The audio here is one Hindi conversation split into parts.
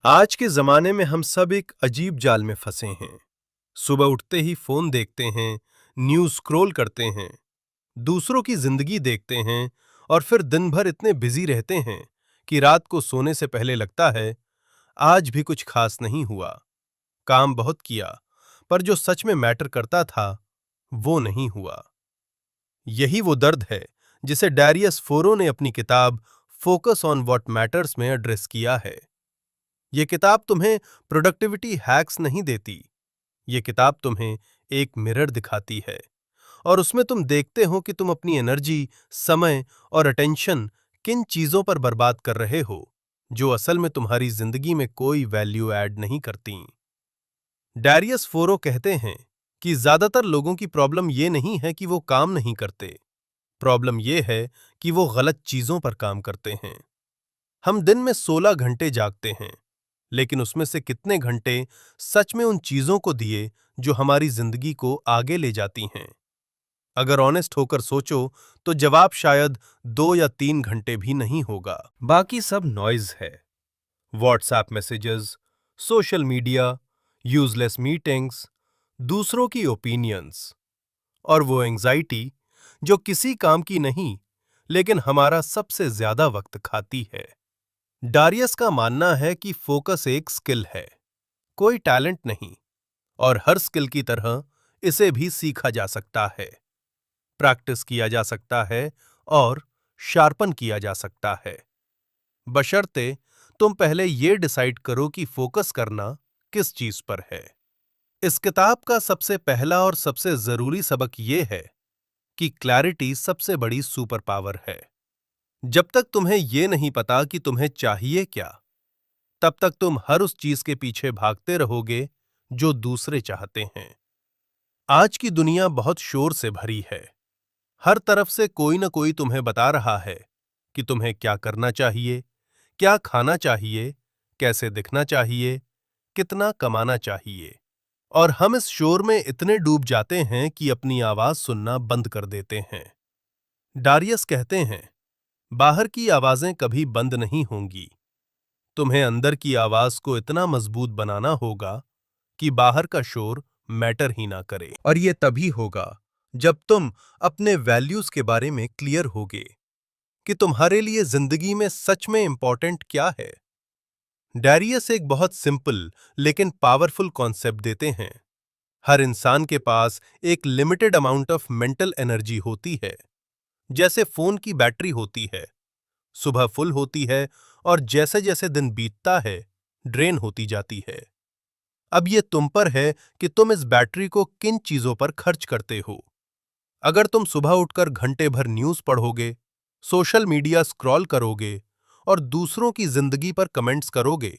आज के जमाने में हम सब एक अजीब जाल में फंसे हैं। सुबह उठते ही फोन देखते हैं, न्यूज स्क्रॉल करते हैं, दूसरों की जिंदगी देखते हैं और फिर दिन भर इतने बिजी रहते हैं कि रात को सोने से पहले लगता है आज भी कुछ खास नहीं हुआ। काम बहुत किया, पर जो सच में मैटर करता था वो नहीं हुआ। यही वो दर्द है जिसे डैरियस फोरो ने अपनी किताब फोकस ऑन व्हाट मैटर्स में एड्रेस किया है। ये किताब तुम्हें प्रोडक्टिविटी हैक्स नहीं देती। ये किताब तुम्हें एक मिरर दिखाती है और उसमें तुम देखते हो कि तुम अपनी एनर्जी, समय और अटेंशन किन चीजों पर बर्बाद कर रहे हो जो असल में तुम्हारी जिंदगी में कोई वैल्यू ऐड नहीं करती। डैरियस फोरो कहते हैं कि ज्यादातर लोगों की प्रॉब्लम ये नहीं है कि वो काम नहीं करते, प्रॉब्लम ये है कि वो गलत चीजों पर काम करते हैं। हम दिन में 16 घंटे जागते हैं, लेकिन उसमें से कितने घंटे सच में उन चीजों को दिए जो हमारी जिंदगी को आगे ले जाती हैं? अगर ऑनेस्ट होकर सोचो तो जवाब शायद 2 या 3 घंटे भी नहीं होगा। बाकी सब नॉइज है। WhatsApp messages, social media, useless meetings, दूसरों की ओपिनियंस और वो एंजाइटी जो किसी काम की नहीं लेकिन हमारा सबसे ज्यादा वक्त खाती है। डारियस का मानना है कि फोकस एक स्किल है, कोई टैलेंट नहीं, और हर स्किल की तरह इसे भी सीखा जा सकता है, प्रैक्टिस किया जा सकता है और शार्पन किया जा सकता है, बशर्ते तुम पहले ये डिसाइड करो कि फोकस करना किस चीज पर है। इस किताब का सबसे पहला और सबसे जरूरी सबक ये है कि क्लैरिटी सबसे बड़ी सुपर पावर है। जब तक तुम्हें यह नहीं पता कि तुम्हें चाहिए क्या, तब तक तुम हर उस चीज के पीछे भागते रहोगे जो दूसरे चाहते हैं। आज की दुनिया बहुत शोर से भरी है। हर तरफ से कोई न कोई तुम्हें बता रहा है कि तुम्हें क्या करना चाहिए, क्या खाना चाहिए, कैसे दिखना चाहिए, कितना कमाना चाहिए। और हम इस शोर में इतने डूब जाते हैं कि अपनी आवाज सुनना बंद कर देते हैं। डारियस कहते हैं, बाहर की आवाजें कभी बंद नहीं होंगी। तुम्हें अंदर की आवाज को इतना मजबूत बनाना होगा कि बाहर का शोर मैटर ही ना करे। और ये तभी होगा जब तुम अपने वैल्यूज के बारे में क्लियर होगे कि तुम्हारे लिए जिंदगी में सच में इंपॉर्टेंट क्या है। डैरियस एक बहुत सिंपल लेकिन पावरफुल कॉन्सेप्ट देते हैं। हर इंसान के पास एक limited amount of mental energy होती है, जैसे फोन की बैटरी होती है, सुबह फुल होती है और जैसे जैसे दिन बीतता है ड्रेन होती जाती है। अब ये तुम पर है कि तुम इस बैटरी को किन चीजों पर खर्च करते हो। अगर तुम सुबह उठकर घंटे भर न्यूज पढ़ोगे, सोशल मीडिया स्क्रॉल करोगे और दूसरों की जिंदगी पर कमेंट्स करोगे,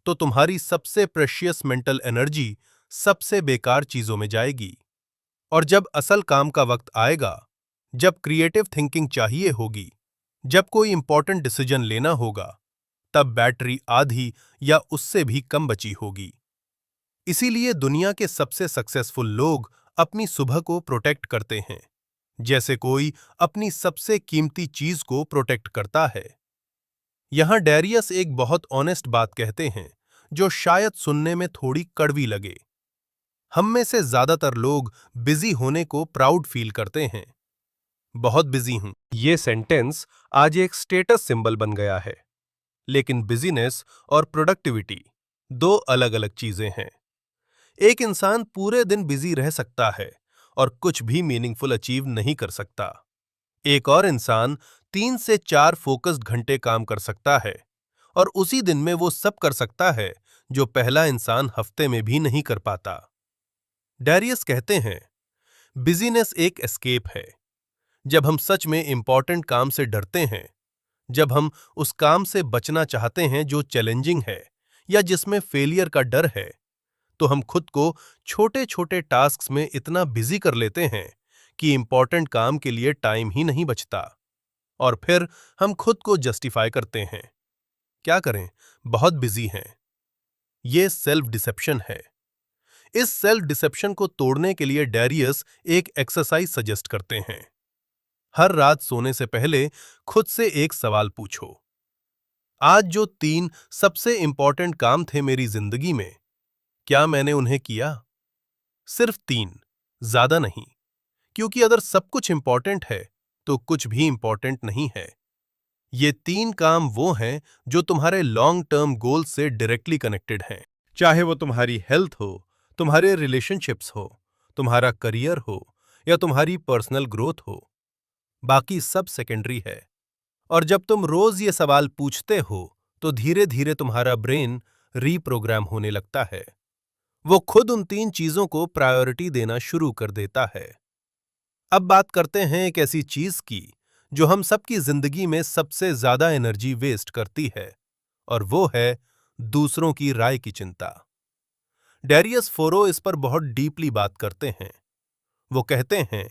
तो तुम्हारी सबसे प्रेशियस मेंटल एनर्जी सबसे बेकार चीजों में जाएगी। और जब असल काम का वक्त आएगा, जब क्रिएटिव थिंकिंग चाहिए होगी, जब कोई इंपॉर्टेंट डिसीजन लेना होगा, तब बैटरी आधी या उससे भी कम बची होगी। इसीलिए दुनिया के सबसे सक्सेसफुल लोग अपनी सुबह को प्रोटेक्ट करते हैं, जैसे कोई अपनी सबसे कीमती चीज को प्रोटेक्ट करता है। यहां डैरियस एक बहुत ऑनेस्ट बात कहते हैं जो शायद सुनने में थोड़ी कड़वी लगे। हम में से ज्यादातर लोग बिजी होने को प्राउड फील करते हैं। बहुत बिजी हूं, ये सेंटेंस आज एक स्टेटस सिंबल बन गया है। लेकिन बिजीनेस और प्रोडक्टिविटी दो अलग अलग चीजें हैं। एक इंसान पूरे दिन बिजी रह सकता है और कुछ भी मीनिंगफुल अचीव नहीं कर सकता। एक और इंसान 3 से 4 फोकस्ड घंटे काम कर सकता है और उसी दिन में वो सब कर सकता है जो पहला इंसान हफ्ते में भी नहीं कर पाता। डैरियस कहते हैं, बिजीनेस एक एस्केप है। जब हम सच में इंपॉर्टेंट काम से डरते हैं, जब हम उस काम से बचना चाहते हैं जो चैलेंजिंग है या जिसमें फेलियर का डर है, तो हम खुद को छोटे छोटे टास्क्स में इतना बिजी कर लेते हैं कि इंपॉर्टेंट काम के लिए टाइम ही नहीं बचता। और फिर हम खुद को जस्टिफाई करते हैं, क्या करें, बहुत बिजी हैं। ये सेल्फ डिसेप्शन है। इस सेल्फ डिसेप्शन को तोड़ने के लिए डैरियस एक एक्सरसाइज सजेस्ट करते हैं। हर रात सोने से पहले खुद से एक सवाल पूछो, आज जो 3 सबसे इंपॉर्टेंट काम थे मेरी जिंदगी में, क्या मैंने उन्हें किया? सिर्फ 3, ज्यादा नहीं। क्योंकि अगर सब कुछ इंपॉर्टेंट है, तो कुछ भी इंपॉर्टेंट नहीं है। ये 3 काम वो हैं जो तुम्हारे लॉन्ग टर्म गोल से डायरेक्टली कनेक्टेड हैं। चाहे वो तुम्हारी हेल्थ हो, तुम्हारे रिलेशनशिप्स हो, तुम्हारा करियर हो या तुम्हारी पर्सनल ग्रोथ हो, बाकी सब सेकेंडरी है। और जब तुम रोज ये सवाल पूछते हो, तो धीरे धीरे तुम्हारा ब्रेन रीप्रोग्राम होने लगता है। वो खुद उन 3 चीजों को प्रायोरिटी देना शुरू कर देता है। अब बात करते हैं एक ऐसी चीज की जो हम सबकी जिंदगी में सबसे ज्यादा एनर्जी वेस्ट करती है, और वो है दूसरों की राय की चिंता। डैरियस फोरो इस पर बहुत डीपली बात करते हैं। वो कहते हैं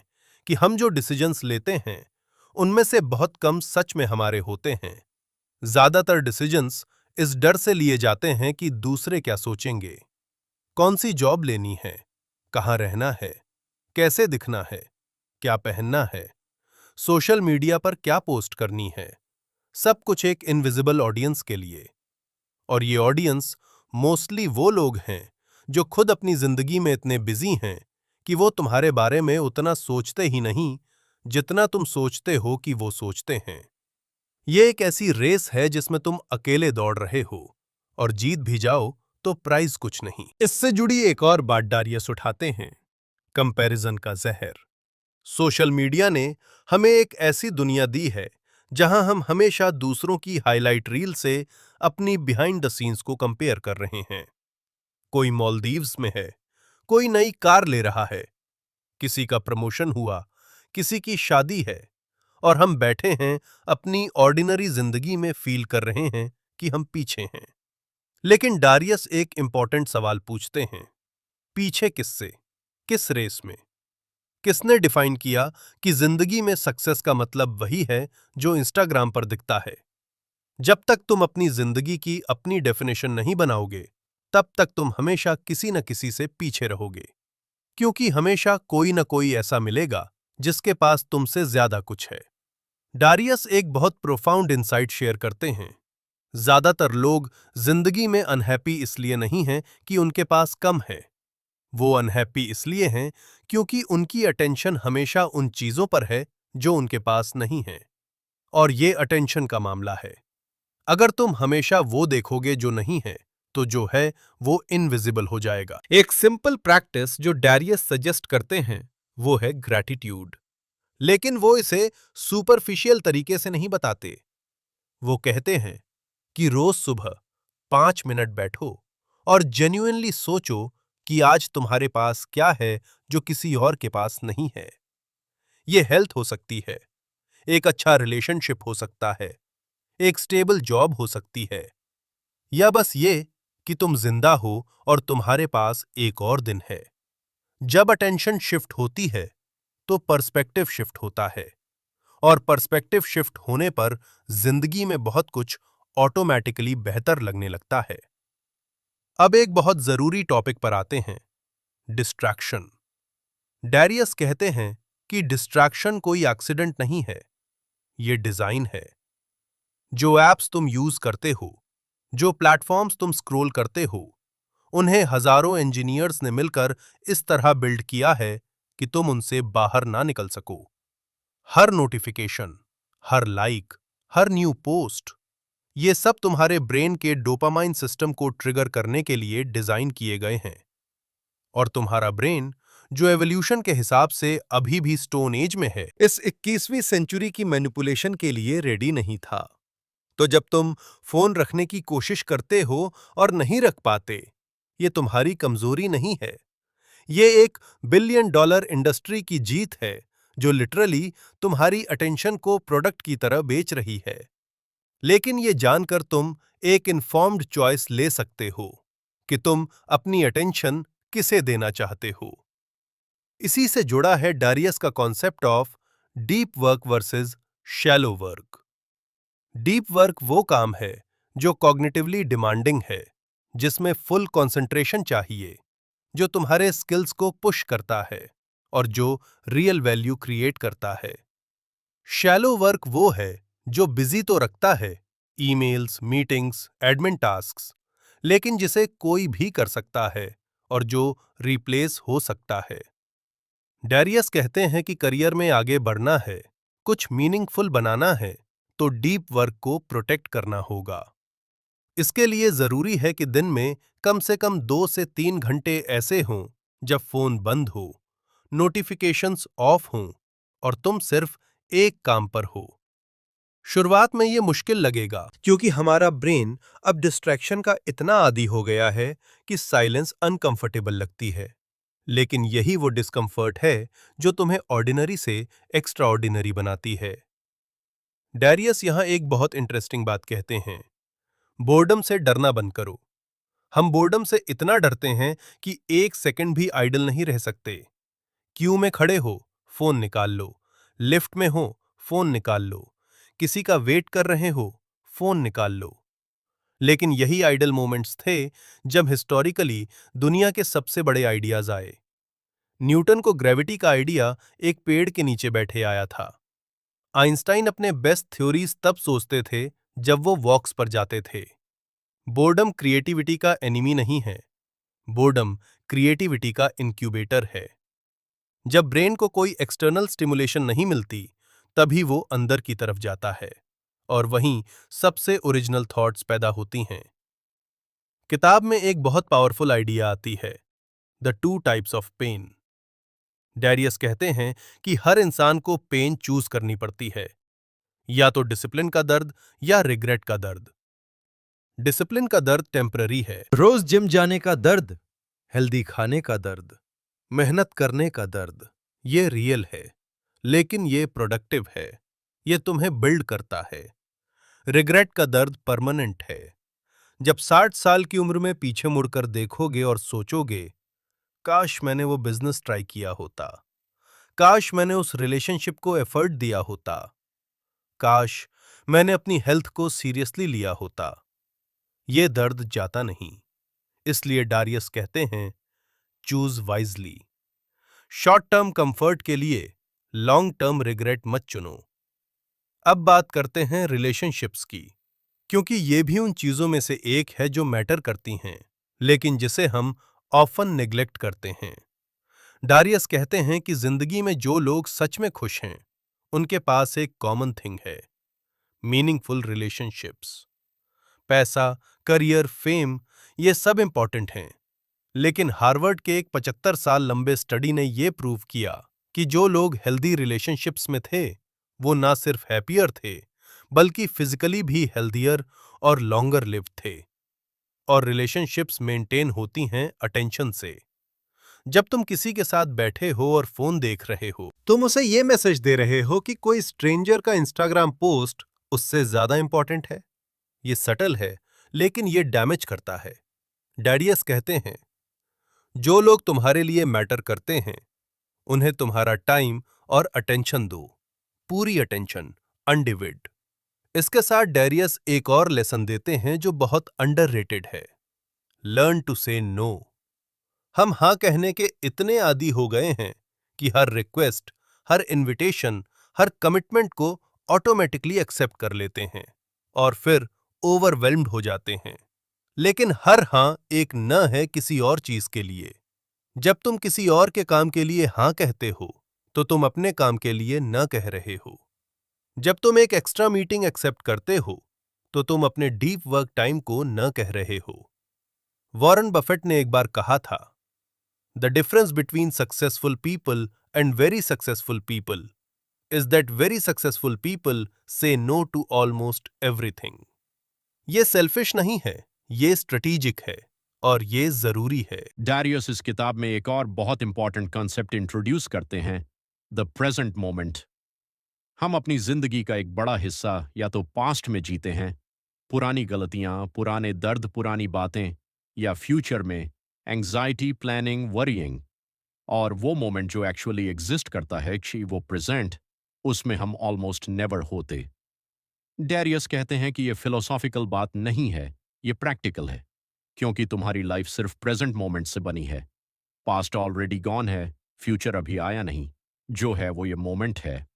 कि हम जो डिसीजंस लेते हैं, उनमें से बहुत कम सच में हमारे होते हैं। ज्यादातर डिसीजंस इस डर से लिए जाते हैं कि दूसरे क्या सोचेंगे, कौन सी जॉब लेनी है, कहाँ रहना है, कैसे दिखना है, क्या पहनना है, सोशल मीडिया पर क्या पोस्ट करनी है। सब कुछ एक इनविजिबल ऑडियंस के लिए। और ये ऑडियंस मोस्टली वो लोग हैं जो खुद अपनी जिंदगी में इतने बिजी हैं कि वो तुम्हारे बारे में उतना सोचते ही नहीं जितना तुम सोचते हो कि वो सोचते हैं। ये एक ऐसी रेस है जिसमें तुम अकेले दौड़ रहे हो, और जीत भी जाओ तो प्राइज कुछ नहीं। इससे जुड़ी एक और बात डारियस उठाते हैं, कंपैरिजन का जहर। सोशल मीडिया ने हमें एक ऐसी दुनिया दी है जहां हम हमेशा दूसरों की हाईलाइट रील से अपनी बिहाइंड द सीन्स को कंपेयर कर रहे हैं। कोई मालदीव्स में है, कोई नई कार ले रहा है, किसी का प्रमोशन हुआ, किसी की शादी है, और हम बैठे हैं अपनी ऑर्डिनरी जिंदगी में फील कर रहे हैं कि हम पीछे हैं। लेकिन डारियस एक इंपॉर्टेंट सवाल पूछते हैं, पीछे किससे, किस रेस में? किसने डिफाइन किया कि जिंदगी में सक्सेस का मतलब वही है जो इंस्टाग्राम पर दिखता है? जब तक तुम अपनी जिंदगी की अपनी डेफिनेशन नहीं बनाओगे, तब तक तुम हमेशा किसी न किसी से पीछे रहोगे। क्योंकि हमेशा कोई न कोई ऐसा मिलेगा जिसके पास तुमसे ज्यादा कुछ है। डारियस एक बहुत प्रोफाउंड इंसाइट शेयर करते हैं। ज्यादातर लोग जिंदगी में अनहैप्पी इसलिए नहीं हैं कि उनके पास कम है। वो अनहैप्पी इसलिए हैं क्योंकि उनकी अटेंशन हमेशा उन चीजों पर है जो उनके पास नहीं है। और ये अटेंशन का मामला है। अगर तुम हमेशा वो देखोगे जो नहीं है, तो जो है वो इनविजिबल हो जाएगा। एक सिंपल प्रैक्टिस जो डैरियस सजेस्ट करते हैं, वो है ग्रैटिट्यूड। लेकिन वो इसे सुपरफिशियल तरीके से नहीं बताते। वो कहते हैं कि रोज सुबह 5 मिनट बैठो और जेन्युइनली सोचो कि आज तुम्हारे पास क्या है जो किसी और के पास नहीं है। ये हेल्थ हो सकती है, एक अच्छा रिलेशनशिप हो सकता है, एक स्टेबल जॉब हो सकती है, या बस ये कि तुम जिंदा हो और तुम्हारे पास एक और दिन है। जब अटेंशन शिफ्ट होती है, तो पर्सपेक्टिव शिफ्ट होता है, और पर्सपेक्टिव शिफ्ट होने पर जिंदगी में बहुत कुछ ऑटोमैटिकली बेहतर लगने लगता है। अब एक बहुत जरूरी टॉपिक पर आते हैं, डिस्ट्रैक्शन। डैरियस कहते हैं कि डिस्ट्रैक्शन कोई एक्सीडेंट नहीं है, ये डिजाइन है। जो ऐप्स तुम यूज करते हो, जो प्लेटफॉर्म्स तुम स्क्रॉल करते हो, उन्हें हजारों इंजीनियर्स ने मिलकर इस तरह बिल्ड किया है कि तुम उनसे बाहर ना निकल सको। हर नोटिफिकेशन, हर लाइक, हर न्यू पोस्ट, ये सब तुम्हारे ब्रेन के डोपामाइन सिस्टम को ट्रिगर करने के लिए डिजाइन किए गए हैं। और तुम्हारा ब्रेन, जो एवोल्यूशन के हिसाब से अभी भी स्टोन एज में है, इस 21वीं सेंचुरी की मैनिपुलेशन के लिए रेडी नहीं था। तो जब तुम फोन रखने की कोशिश करते हो और नहीं रख पाते, ये तुम्हारी कमजोरी नहीं है। ये एक $1 बिलियन इंडस्ट्री की जीत है जो लिटरली तुम्हारी अटेंशन को प्रोडक्ट की तरह बेच रही है। लेकिन ये जानकर तुम एक इन्फॉर्म्ड चॉइस ले सकते हो कि तुम अपनी अटेंशन किसे देना चाहते हो। इसी से जुड़ा है डारियस का concept of deep work versus shallow work. Deep work वो काम है जो कॉग्निटिवली डिमांडिंग है, जिसमें फुल कंसंट्रेशन चाहिए, जो तुम्हारे स्किल्स को पुश करता है और जो रियल वैल्यू क्रिएट करता है। शैलो वर्क वो है जो बिजी तो रखता है, ईमेल्स, मीटिंग्स, एडमिन टास्क्स, लेकिन जिसे कोई भी कर सकता है और जो रिप्लेस हो सकता है। डैरियस कहते हैं कि करियर में आगे बढ़ना है, कुछ मीनिंगफुल बनाना है, तो डीप वर्क को प्रोटेक्ट करना होगा। इसके लिए जरूरी है कि दिन में कम से कम 2 से 3 घंटे ऐसे हों जब फोन बंद हो, नोटिफिकेशंस ऑफ हों और तुम सिर्फ एक काम पर हो। शुरुआत में ये मुश्किल लगेगा क्योंकि हमारा ब्रेन अब डिस्ट्रैक्शन का इतना आदी हो गया है कि साइलेंस अनकंफर्टेबल लगती है। लेकिन यही वो डिस्कंफर्ट है जो तुम्हें ऑर्डिनरी से एक्स्ट्रा ऑर्डिनरी बनाती है। डैरियस यहां एक बहुत इंटरेस्टिंग बात कहते हैं, बोर्डम से डरना बंद करो। हम बोर्डम से इतना डरते हैं कि एक सेकंड भी आइडल नहीं रह सकते। क्यू में खड़े हो, फोन निकाल लो। लिफ्ट में हो, फोन निकाल लो। किसी का वेट कर रहे हो, फोन निकाल लो। लेकिन यही आइडल मोमेंट्स थे जब हिस्टोरिकली दुनिया के सबसे बड़े आइडियाज आए। न्यूटन को ग्रेविटी का आइडिया एक पेड़ के नीचे बैठे आया था। आइंस्टाइन अपने बेस्ट थ्योरीज तब सोचते थे जब वो वॉक्स पर जाते थे। बोर्डम क्रिएटिविटी का एनिमी नहीं है, बोर्डम क्रिएटिविटी का इंक्यूबेटर है। जब ब्रेन को कोई एक्सटर्नल स्टिमुलेशन नहीं मिलती, तभी वो अंदर की तरफ जाता है और वहीं सबसे ओरिजिनल थॉट्स पैदा होती हैं। किताब में एक बहुत पावरफुल आइडिया आती है, the 2 types of pain. Darius कहते हैं कि हर इंसान को पेन चूज करनी पड़ती है, या तो डिसिप्लिन का दर्द या रिग्रेट का दर्द। डिसिप्लिन का दर्द टेम्पररी है, रोज जिम जाने का दर्द, हेल्दी खाने का दर्द, मेहनत करने का दर्द, ये रियल है, लेकिन ये प्रोडक्टिव है, ये तुम्हें बिल्ड करता है। रिग्रेट का दर्द परमानेंट है। जब 60 साल की उम्र में पीछे मुड़कर देखोगे और सोचोगे, काश मैंने वो बिजनेस ट्राई किया होता, काश मैंने उस रिलेशनशिप को एफर्ट दिया होता, काश मैंने अपनी हेल्थ को सीरियसली लिया होता। ये दर्द जाता नहीं। इसलिए डारियस कहते हैं, choose wisely. Short term comfort के लिए लॉन्ग टर्म रिग्रेट मत चुनो। अब बात करते हैं रिलेशनशिप्स की, क्योंकि ये भी उन चीजों में से एक है जो मैटर करती हैं, लेकिन जिसे हम ऑफन नेग्लेक्ट करते हैं। डारियस कहते हैं कि जिंदगी में जो लोग सच में खुश हैं, उनके पास एक कॉमन थिंग है, मीनिंगफुल रिलेशनशिप्स। पैसा, करियर, फेम, ये सब इंपॉर्टेंट हैं, लेकिन हार्वर्ड के एक 75 साल लंबे स्टडी ने यह प्रूव किया कि जो लोग हेल्दी रिलेशनशिप्स में थे, वो ना सिर्फ हैप्पियर थे, बल्कि फिजिकली भी हेल्दियर और लॉन्गर लिव थे। और रिलेशनशिप्स मेंटेन होती हैं अटेंशन से। जब तुम किसी के साथ बैठे हो और फोन देख रहे हो, तुम उसे ये मैसेज दे रहे हो कि कोई स्ट्रेंजर का इंस्टाग्राम पोस्ट उससे ज्यादा इंपॉर्टेंट है। ये सटल है, लेकिन ये डैमेज करता है। डैरियस कहते हैं, जो लोग तुम्हारे लिए मैटर करते हैं, उन्हें तुम्हारा टाइम और अटेंशन दो, पूरी अटेंशन, अनडिविड। इसके साथ डैरियस एक और लेसन देते हैं जो बहुत अंडररेटेड है, लर्न टू से नो। हम हां कहने के इतने आदी हो गए हैं कि हर रिक्वेस्ट, हर इनविटेशन, हर कमिटमेंट को ऑटोमेटिकली एक्सेप्ट कर लेते हैं और फिर ओवरवेल्म्ड हो जाते हैं। लेकिन हर हां एक न है किसी और चीज के लिए। जब तुम किसी और के काम के लिए हां कहते हो, तो तुम अपने काम के लिए न कह रहे हो। जब तुम एक एक्स्ट्रा मीटिंग एक्सेप्ट करते हो, तो तुम अपने डीप वर्क टाइम को न कह रहे हो। वॉरेन बफेट ने एक बार कहा था, the difference between successful people and very successful people is that very successful people से नो टू ऑलमोस्ट एवरीथिंग। ये सेल्फिश नहीं है, ये स्ट्रेटेजिक है और ये जरूरी है। डारियस इस किताब में एक और बहुत इंपॉर्टेंट कॉन्सेप्ट इंट्रोड्यूस करते हैं, द प्रेजेंट मोमेंट। हम अपनी जिंदगी का एक बड़ा हिस्सा या तो पास्ट में जीते हैं, पुरानी गलतियां, पुराने दर्द, पुरानी बातें, या फ्यूचर में एंग्जाइटी, प्लानिंग, वरीइंग। और वो मोमेंट जो एक्चुअली एग्जिस्ट करता है, कि वो प्रेजेंट, उसमें हम ऑलमोस्ट नेवर होते। डैरियस कहते हैं कि ये फिलोसॉफिकल बात नहीं है, ये प्रैक्टिकल है, क्योंकि तुम्हारी लाइफ सिर्फ प्रेजेंट मोमेंट से बनी है। पास्ट ऑलरेडी गॉन है, फ्यूचर अभी आया नहीं। जो है वो ये मोमेंट है,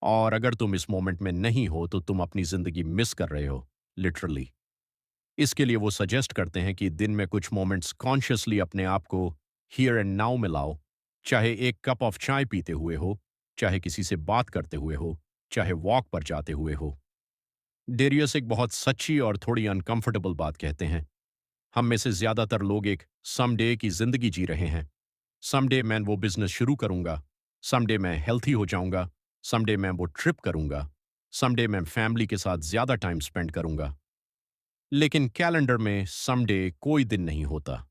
और अगर तुम इस मोमेंट में नहीं हो तो तुम अपनी जिंदगी मिस कर रहे हो। लिटरली। इसके लिए वो सजेस्ट करते हैं कि दिन में कुछ मोमेंट्स कॉन्शियसली अपने आप को हियर एंड नाउ में लाओ, चाहे एक कप ऑफ चाय पीते हुए हो, चाहे किसी से बात करते हुए हो, चाहे वॉक पर जाते हुए हो। डेरियस एक बहुत सच्ची और थोड़ी अनकंफर्टेबल बात कहते हैं। हम में से ज्यादातर लोग एक समडे की जिंदगी जी रहे हैं। समडे मैं वो बिजनेस शुरू करूंगा, समडे मैं हेल्थी हो जाऊंगा, समडे मैं वो ट्रिप करूंगा, समडे मैं फैमिली के साथ ज्यादा टाइम स्पेंड करूंगा। लेकिन कैलेंडर में समडे कोई दिन नहीं होता।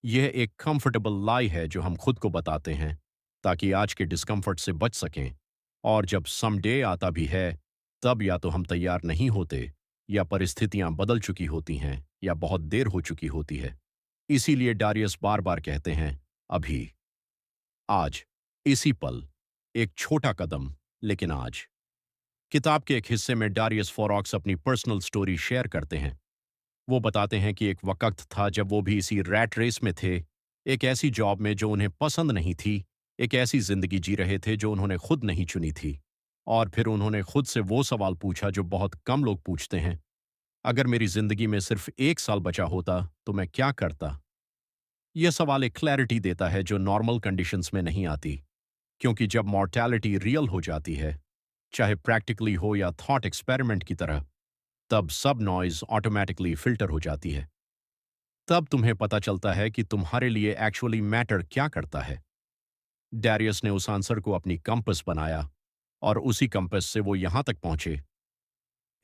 यह एक कंफर्टेबल लाई है जो हम खुद को बताते हैं ताकि आज के डिस्कम्फर्ट से बच सकें। और जब समडे आता भी है, तब या तो हम तैयार नहीं होते, या परिस्थितियां बदल चुकी होती हैं, या बहुत देर हो चुकी होती है। इसीलिए डारियस बार बार कहते हैं, अभी, आज, इसी पल, एक छोटा कदम, लेकिन आज। किताब के एक हिस्से में डारियस फोरॉक्स अपनी पर्सनल स्टोरी शेयर करते हैं। वो बताते हैं कि एक वक्त था जब वो भी इसी रैट रेस में थे, एक ऐसी जॉब में जो उन्हें पसंद नहीं थी, एक ऐसी जिंदगी जी रहे थे जो उन्होंने खुद नहीं चुनी थी। और फिर उन्होंने खुद से वो सवाल पूछा जो बहुत कम लोग पूछते हैं, अगर मेरी जिंदगी में सिर्फ 1 साल बचा होता तो मैं क्या करता। यह सवाल एक क्लैरिटी देता है जो नॉर्मल कंडीशंस में नहीं आती, क्योंकि जब मॉर्टैलिटी रियल हो जाती है, चाहे प्रैक्टिकली हो या थॉट एक्सपेरिमेंट की तरह, तब सब नॉइज ऑटोमेटिकली फिल्टर हो जाती है। तब तुम्हें पता चलता है कि तुम्हारे लिए एक्चुअली मैटर क्या करता है। डैरियस ने उस आंसर को अपनी कंपस बनाया, और उसी कंपस से वो यहां तक पहुंचे।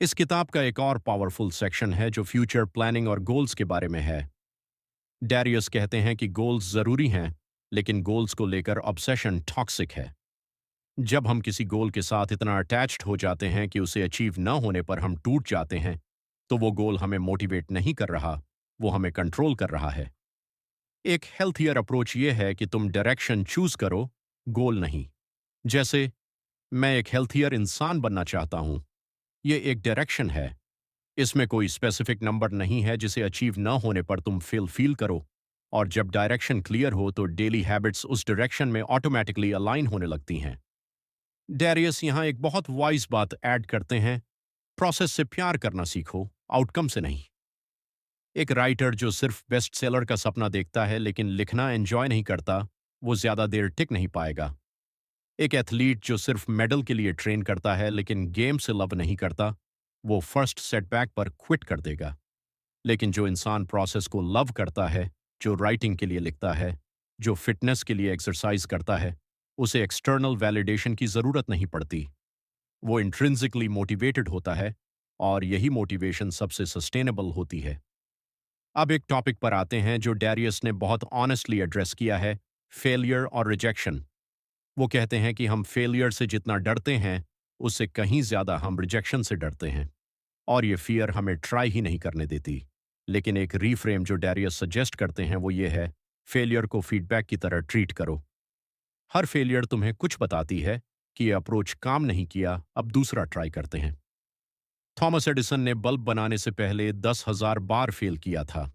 इस किताब का एक और पावरफुल सेक्शन है जो फ्यूचर प्लानिंग और गोल्स के बारे में है। डैरियस कहते हैं कि गोल्स जरूरी हैं, लेकिन गोल्स को लेकर ऑब्सेशन टॉक्सिक है। जब हम किसी गोल के साथ इतना अटैच्ड हो जाते हैं कि उसे अचीव न होने पर हम टूट जाते हैं, तो वो गोल हमें मोटिवेट नहीं कर रहा, वो हमें कंट्रोल कर रहा है। एक हेल्थियर अप्रोच ये है कि तुम डायरेक्शन चूज करो, गोल नहीं। जैसे, मैं एक हेल्थियर इंसान बनना चाहता हूं, ये एक डायरेक्शन है। इसमें कोई स्पेसिफिक नंबर नहीं है जिसे अचीव न होने पर तुम फील करो। और जब डायरेक्शन क्लियर हो तो डेली हैबिट्स उस डायरेक्शन में ऑटोमेटिकली अलाइन होने लगती हैं। डैरियस यहां एक बहुत वाइज बात ऐड करते हैं, प्रोसेस से प्यार करना सीखो, आउटकम से नहीं। एक राइटर जो सिर्फ बेस्ट सेलर का सपना देखता है लेकिन लिखना एंजॉय नहीं करता, वो ज्यादा देर टिक नहीं पाएगा। एक एथलीट जो सिर्फ मेडल के लिए ट्रेन करता है लेकिन गेम से लव नहीं करता, वो फर्स्ट सेटबैक पर क्विट कर देगा। लेकिन जो इंसान प्रोसेस को लव करता है, जो राइटिंग के लिए लिखता है, जो फिटनेस के लिए एक्सरसाइज करता है, उसे एक्सटर्नल वैलिडेशन की जरूरत नहीं पड़ती। वो इंट्रिंसिकली मोटिवेटेड होता है, और यही मोटिवेशन सबसे सस्टेनेबल होती है। अब एक टॉपिक पर आते हैं जो डैरियस ने बहुत ऑनेस्टली एड्रेस किया है, फेलियर और रिजेक्शन। वो कहते हैं कि हम फेलियर से जितना डरते हैं, उससे कहीं ज्यादा हम रिजेक्शन से डरते हैं, और ये फियर हमें ट्राई ही नहीं करने देती। लेकिन एक रीफ्रेम जो डैरियस सजेस्ट करते हैं वो ये है, फेलियर को फीडबैक की तरह ट्रीट करो। हर फेलियर तुम्हें कुछ बताती है कि ये अप्रोच काम नहीं किया, अब दूसरा ट्राई करते हैं। थॉमस एडिसन ने बल्ब बनाने से पहले 10,000 बार फेल किया था।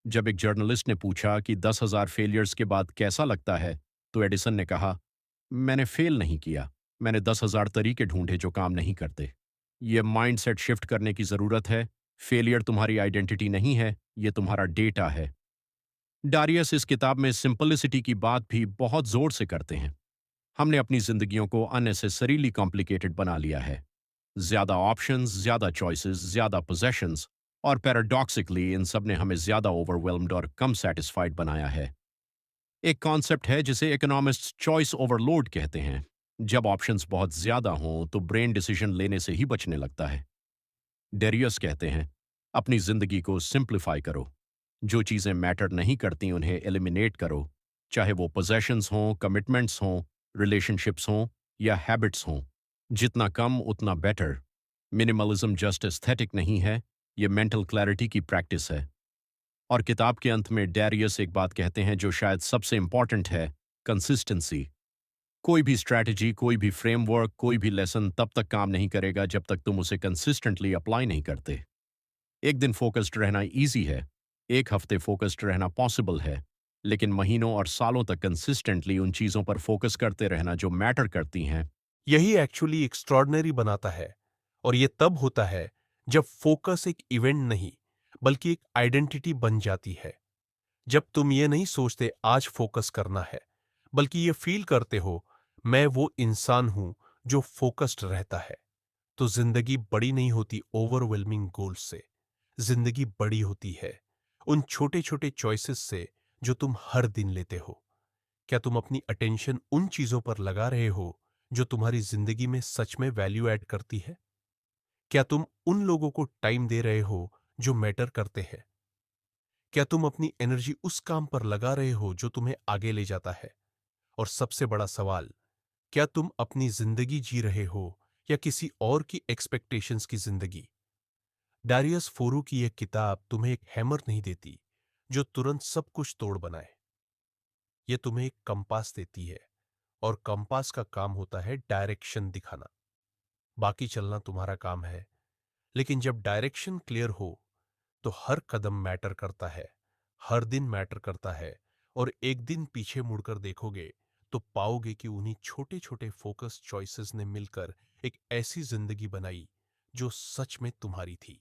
जब एक जर्नलिस्ट ने पूछा कि 10,000 फेलियर्स के बाद कैसा लगता है, तो एडिसन ने कहा, मैंने फेल नहीं किया, मैंने 10,000 तरीके ढूंढे जो काम नहीं करते। यह माइंडसेट शिफ्ट करने की जरूरत है। फेलियर तुम्हारी आइडेंटिटी नहीं है, यह तुम्हारा डेटा है। डारियस इस किताब में सिंपलिसिटी की बात भी बहुत जोर से करते हैं। हमने अपनी जिंदगियों को अननेसेसरीली कॉम्प्लिकेटेड बना लिया है। ज्यादा ऑप्शंस, ज्यादा चॉइसेस, ज्यादा पोजेशंस, और पैराडॉक्सिकली इन सब ने हमें ज्यादा ओवरवेल्म्ड और कम सेटिस्फाइड बनाया है। एक कॉन्सेप्ट है जिसे इकोनॉमिस्ट्स चॉइस ओवरलोड कहते हैं। जब ऑप्शंस बहुत ज्यादा हों तो ब्रेन डिसीजन लेने से ही बचने लगता है। डेरियस कहते हैं, अपनी जिंदगी को सिंप्लीफाई करो। जो चीजें मैटर नहीं करती उन्हें एलिमिनेट करो, चाहे वो पोजेशंस हों, कमिटमेंट्स हों, रिलेशनशिप्स हों, या हैबिट्स हों। जितना कम उतना बेटर। मिनिमलिज्म जस्ट एस्थेटिक नहीं है, ये मेंटल क्लैरिटी की प्रैक्टिस है। और किताब के अंत में डैरियस एक बात कहते हैं जो शायद सबसे इंपॉर्टेंट है, कंसिस्टेंसी। कोई भी स्ट्रैटेजी, कोई भी फ्रेमवर्क, कोई भी लेसन तब तक काम नहीं करेगा जब तक तुम उसे कंसिस्टेंटली अप्लाई नहीं करते। एक दिन फोकस्ड रहना इजी है, एक हफ्ते फोकस्ड रहना पॉसिबल है, लेकिन महीनों और सालों तक कंसिस्टेंटली उन चीजों पर फोकस करते रहना जो मैटर करती हैं, यही एक्चुअली एक्स्ट्रॉर्डनरी बनाता है। और ये तब होता है जब फोकस एक इवेंट नहीं बल्कि एक आइडेंटिटी बन जाती है, जब तुम ये नहीं सोचते आज फोकस करना है, बल्कि ये फील करते हो मैं वो इंसान हूं जो फोकस्ड रहता है, तो जिंदगी बड़ी नहीं होती ओवरवेलमिंग गोल्स से। जिंदगी बड़ी होती है उन छोटे छोटे चॉइसेस से जो तुम हर दिन लेते हो। क्या तुम अपनी अटेंशन उन चीजों पर लगा रहे हो जो तुम्हारी जिंदगी में सच में वैल्यू ऐड करती है? क्या तुम उन लोगों को टाइम दे रहे हो जो मैटर करते हैं? क्या तुम अपनी एनर्जी उस काम पर लगा रहे हो जो तुम्हें आगे ले जाता है? और सबसे बड़ा सवाल, क्या तुम अपनी जिंदगी जी रहे हो या किसी और की एक्सपेक्टेशंस की जिंदगी? डारियस फोरू की यह किताब तुम्हें एक हैमर नहीं देती जो तुरंत सब कुछ तोड़ बनाए। यह तुम्हें एक कंपास देती है, और कंपास का काम होता है डायरेक्शन दिखाना। बाकी चलना तुम्हारा काम है, लेकिन जब डायरेक्शन क्लियर हो तो हर कदम मैटर करता है, हर दिन मैटर करता है। और एक दिन पीछे मुड़कर देखोगे तो पाओगे कि उन्हीं छोटे छोटे फोकस चॉइसेस ने मिलकर एक ऐसी जिंदगी बनाई जो सच में तुम्हारी थी।